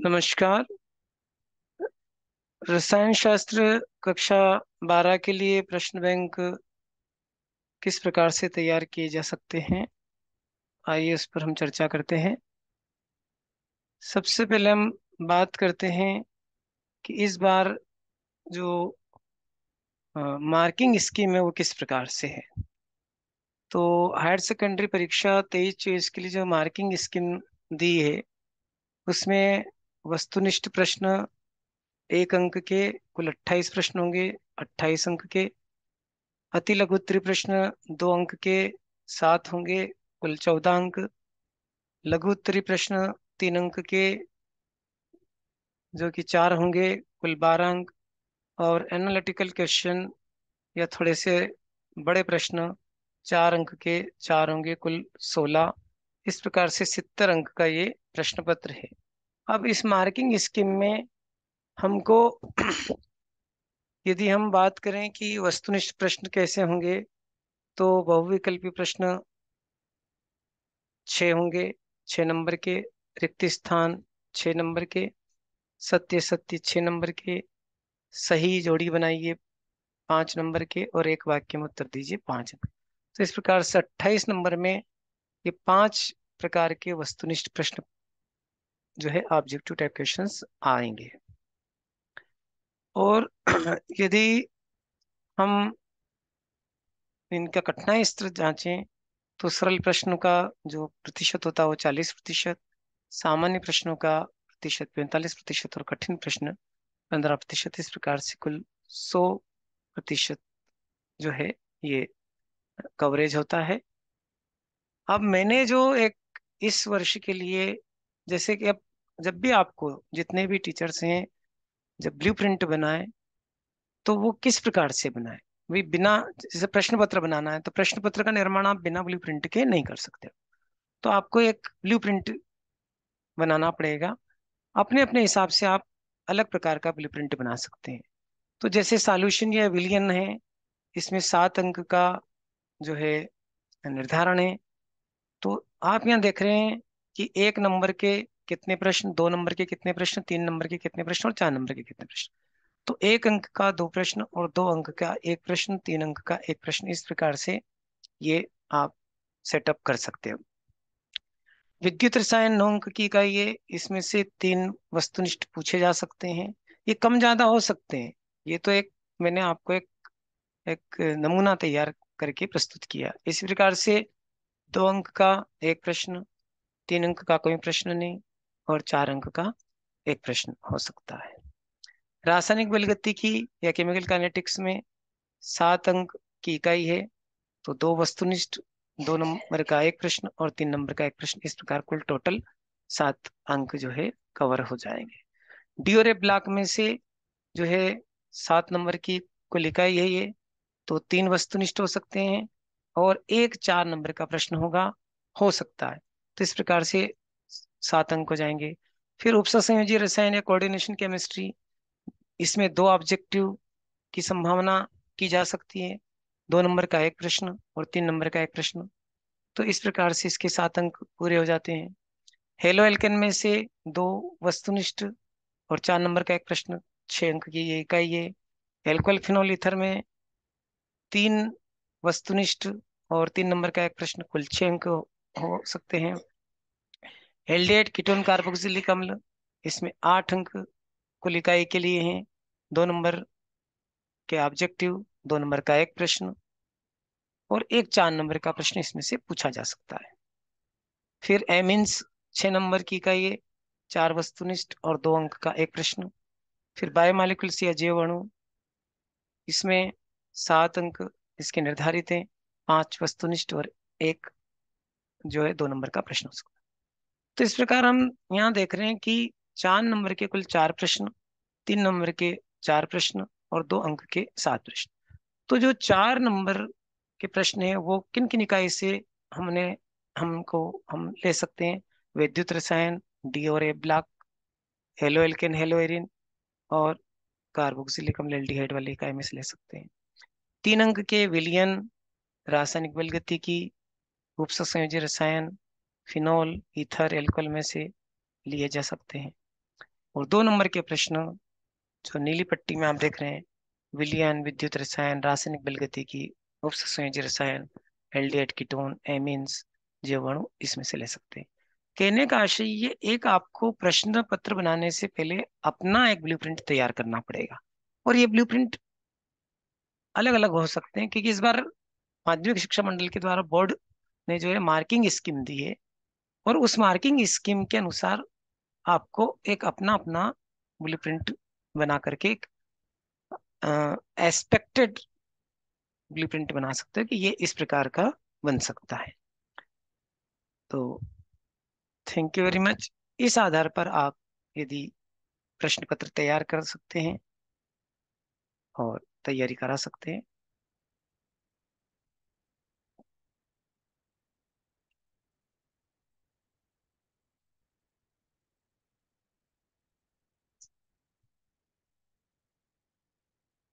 नमस्कार। रसायन शास्त्र कक्षा 12 के लिए प्रश्न बैंक किस प्रकार से तैयार किए जा सकते हैं, आइए उस पर हम चर्चा करते हैं। सबसे पहले हम बात करते हैं कि इस बार जो मार्किंग स्कीम है वो किस प्रकार से है। तो हायर सेकेंडरी परीक्षा 23-24 के लिए जो मार्किंग स्कीम दी है उसमें वस्तुनिष्ठ प्रश्न 1 अंक के कुल 28 प्रश्न होंगे, 28 अंक के। अति लघु उत्तरीय प्रश्न 2 अंक के 7 होंगे, कुल 14 अंक। लघु उत्तरीय प्रश्न 3 अंक के जो कि 4 होंगे, कुल 12 अंक। और एनालिटिकल क्वेश्चन या थोड़े से बड़े प्रश्न 4 अंक के 4 होंगे, कुल 16। इस प्रकार से 70 अंक का ये प्रश्न पत्र है। अब इस मार्किंग स्कीम में हमको यदि हम बात करें कि वस्तुनिष्ठ प्रश्न कैसे होंगे, तो बहुविकल्पी प्रश्न 6 होंगे, 6 नंबर के। रिक्त स्थान 6 नंबर के। सत्य सत्य 6 नंबर के। सही जोड़ी बनाइए 5 नंबर के, और एक वाक्य में उत्तर दीजिए 5 अंक। तो इस प्रकार से 28 नंबर में ये 5 प्रकार के वस्तुनिष्ठ प्रश्न जो है ऑब्जेक्टिव टाइप क्वेश्चंस आएंगे। और यदि हम इनका कठिनाई स्तर जांचें तो सरल प्रश्नों का जो प्रतिशत होता है वो 40%, सामान्य प्रश्नों का प्रतिशत 45%, और कठिन प्रश्न 15%। इस प्रकार से कुल 100% जो है ये कवरेज होता है। अब मैंने जो एक इस वर्ष के लिए, जैसे कि अब जब भी आपको जितने भी टीचर्स हैं जब ब्लूप्रिंट बनाए तो वो किस प्रकार से बनाए। भी बिना, जैसे प्रश्न पत्र बनाना है तो प्रश्न पत्र का निर्माण आप बिना ब्लूप्रिंट के नहीं कर सकते। तो आपको एक ब्लूप्रिंट बनाना पड़ेगा। अपने अपने हिसाब से आप अलग प्रकार का ब्लूप्रिंट बना सकते हैं। तो जैसे सॉल्यूशन या विलियन है, इसमें 7 अंक का जो है निर्धारण है। तो आप यहाँ देख रहे हैं कि 1 नंबर के कितने प्रश्न, 2 नंबर के कितने प्रश्न, 3 नंबर के कितने प्रश्न, और 4 नंबर के कितने प्रश्न। तो 1 अंक का 2 प्रश्न, और 2 अंक का 1 प्रश्न, 3 अंक का 1 प्रश्न। इस प्रकार से ये आप सेटअप कर सकते हो। विद्युत रसायन 9 अंक की इकाई है, इसमें से 3 वस्तुनिष्ठ पूछे जा सकते हैं। ये कम ज्यादा हो सकते हैं। ये तो एक मैंने आपको एक नमूना तैयार करके प्रस्तुत किया। इसी प्रकार से 2 अंक का 1 प्रश्न, 3 अंक का कोई प्रश्न नहीं, और 4 अंक का 1 प्रश्न हो सकता है। रासायनिक बलगतिकी या केमिकल काइनेटिक्स में 7 अंक की इकाई है। तो 2 वस्तुनिष्ठ, 2 नंबर का 1 प्रश्न, और 3 नंबर का 1 प्रश्न। इस प्रकार कुल टोटल 7 अंक जो है कवर हो जाएंगे। डी और ए ब्लॉक में से जो है 7 नंबर की कुल इकाई है ये। तो 3 वस्तुनिष्ठ हो सकते हैं, और एक 4 नंबर का प्रश्न होगा, हो सकता है। तो इस प्रकार से 7 अंक हो जाएंगे। फिर उपसंयोजी रसायन या कोऑर्डिनेशन केमिस्ट्री, इसमें 2 ऑब्जेक्टिव की संभावना की जा सकती है। 2 नंबर का 1 प्रश्न, और 3 नंबर का 1 प्रश्न। तो इस प्रकार से इसके 7 अंक पूरे हो जाते हैं। हेलो एल्केन में से 2 वस्तुनिष्ठ और 4 नंबर का 1 प्रश्न, 6 अंक की ये इकाई है। एल्कोहल फिनोल ईथर में 3 वस्तुनिष्ठ और 3 नंबर का 1 प्रश्न, कुल 6 अंक हो सकते हैं। एल्डिहाइड कीटोन कार्बोक्सिलिक अम्ल, इसमें 8 अंक कुल इकाई के लिए हैं। 2 नंबर के ऑब्जेक्टिव, 2 नंबर का 1 प्रश्न, और एक 4 नंबर का प्रश्न इसमें से पूछा जा सकता है। फिर एमिन्स 6 नंबर की इकाई है, 4 वस्तुनिष्ठ और 2 अंक का 1 प्रश्न। फिर बायोमोलिक्यूल्स या जैव अणु, इसमें 7 अंक इसके निर्धारित हैं, 5 वस्तुनिष्ठ और एक जो है 2 नंबर का प्रश्न हो सकता है। तो इस प्रकार हम यहाँ देख रहे हैं कि 4 नंबर के कुल 4 प्रश्न, 3 नंबर के 4 प्रश्न, और 2 अंक के 7 प्रश्न। तो जो 4 नंबर के प्रश्न है वो किन किन इकाई से हमने हमको हम ले सकते हैं। विद्युत रसायन, डी और A block, haloalkane, haloarene, और कार्बोक्सिलिक अम्ल एल्डिहाइड वाली इकाई में से ले सकते हैं। 3 अंक के विलयन, रासायनिक बलगतिकी, उपसंयोजी रसायन, फिनोल, ईथर, एल्कोहल में से लिए जा सकते हैं। और 2 नंबर के प्रश्न जो नीली पट्टी में आप देख रहे हैं, विलयन, विद्युत रसायन, रासायनिक बलगतिकी, उपसंयोजी रसायन, एल्डिहाइड कीटोन, एमीन्स, जैव अणु, इसमें से ले सकते हैं। कहने का आशय ये, एक आपको प्रश्न पत्र बनाने से पहले अपना एक ब्लूप्रिंट तैयार करना पड़ेगा। और ये ब्लूप्रिंट अलग अलग हो सकते हैं, क्योंकि इस बार माध्यमिक शिक्षा मंडल के द्वारा बोर्ड ने जो है मार्किंग स्कीम दी है, और उस मार्किंग स्कीम के अनुसार आपको एक अपना अपना ब्लूप्रिंट बना करके एक एस्पेक्टेड ब्लूप्रिंट बना सकते हो कि ये इस प्रकार का बन सकता है। तो थैंक यू वेरी मच। इस आधार पर आप यदि प्रश्न पत्र तैयार कर सकते हैं और तैयारी करा सकते हैं।